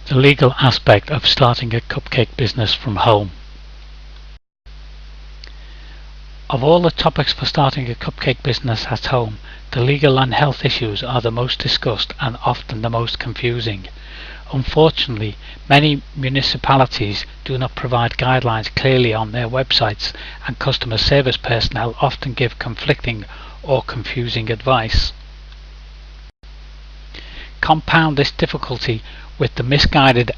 The legal aspect of starting a cupcake business from home. Of all the topics for starting a cupcake business at home, the legal and health issues are the most discussed and often the most confusing. Unfortunately, many municipalities do not provide guidelines clearly on their websites, and customer service personnel often give conflicting or confusing advice. Compound this difficulty with the misguided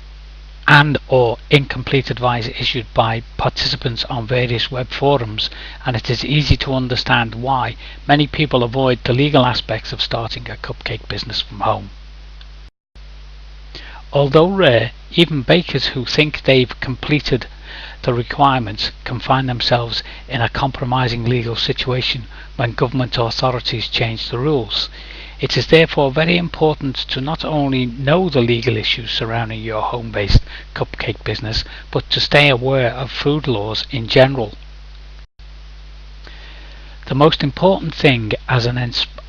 and/or incomplete advice issued by participants on various web forums, and it is easy to understand why many people avoid the legal aspects of starting a cupcake business from home. Although rare, even bakers who think they've completed the requirements can find themselves in a compromising legal situation when government authorities change the rules. It is therefore very important to not only know the legal issues surrounding your home-based cupcake business, but to stay aware of food laws in general. The most important thing as an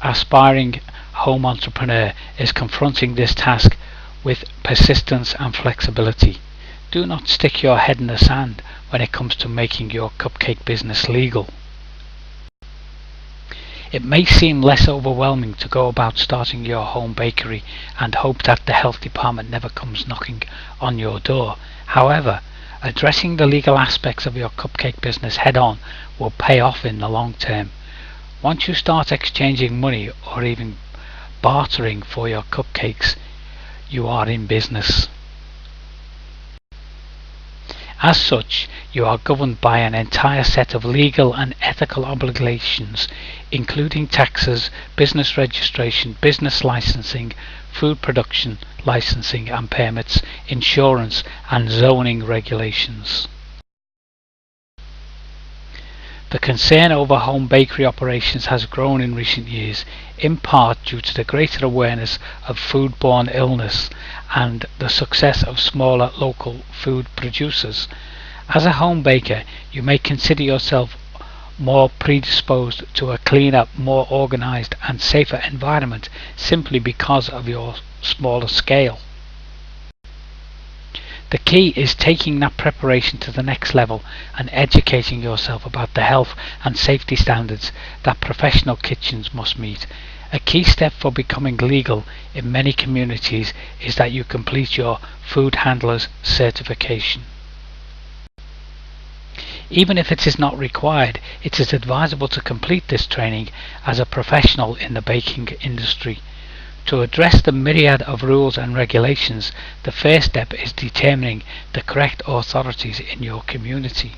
aspiring home entrepreneur is confronting this task with persistence and flexibility. Do not stick your head in the sand when it comes to making your cupcake business legal. It may seem less overwhelming to go about starting your home bakery and hope that the health department never comes knocking on your door. However, addressing the legal aspects of your cupcake business head-on will pay off in the long term. Once you start exchanging money or even bartering for your cupcakes, you are in business. As such, you are governed by an entire set of legal and ethical obligations, including taxes, business registration, business licensing, food production licensing and permits, insurance, and zoning regulations. The concern over home bakery operations has grown in recent years, in part due to the greater awareness of foodborne illness and the success of smaller local food producers. As a home baker, you may consider yourself more predisposed to a cleaner, more organized and safer environment simply because of your smaller scale. The key is taking that preparation to the next level and educating yourself about the health and safety standards that professional kitchens must meet. A key step for becoming legal in many communities is that you complete your food handler's certification. Even if it is not required, it is advisable to complete this training as a professional in the baking industry. To address the myriad of rules and regulations, the first step is determining the correct authorities in your community.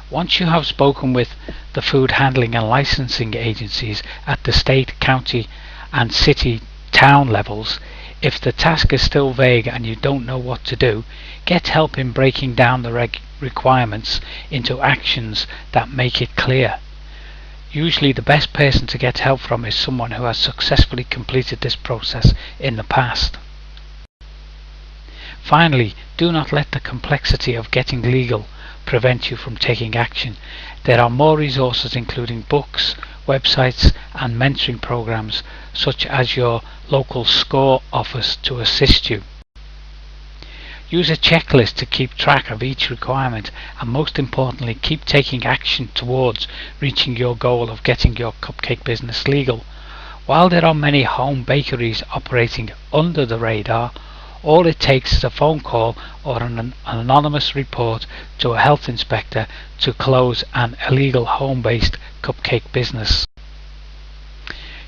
Once you have spoken with the food handling and licensing agencies at the state, county and city, town levels, if the task is still vague and you don't know what to do, get help in breaking down the requirements into actions that make it clear. Usually the best person to get help from is someone who has successfully completed this process in the past. Finally, do not let the complexity of getting legal prevent you from taking action. There are more resources, including books, websites and mentoring programs such as your local SCORE office to assist you. Use a checklist to keep track of each requirement, and most importantly, keep taking action towards reaching your goal of getting your cupcake business legal. While there are many home bakeries operating under the radar, all it takes is a phone call or an anonymous report to a health inspector to close an illegal home-based cupcake business.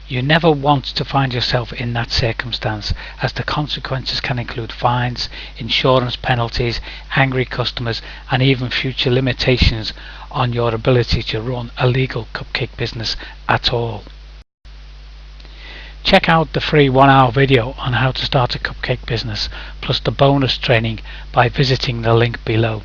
You never want to find yourself in that circumstance, as the consequences can include fines, insurance penalties, angry customers, and even future limitations on your ability to run a legal cupcake business at all. Check out the free 1-hour video on how to start a cupcake business, plus the bonus training by visiting the link below.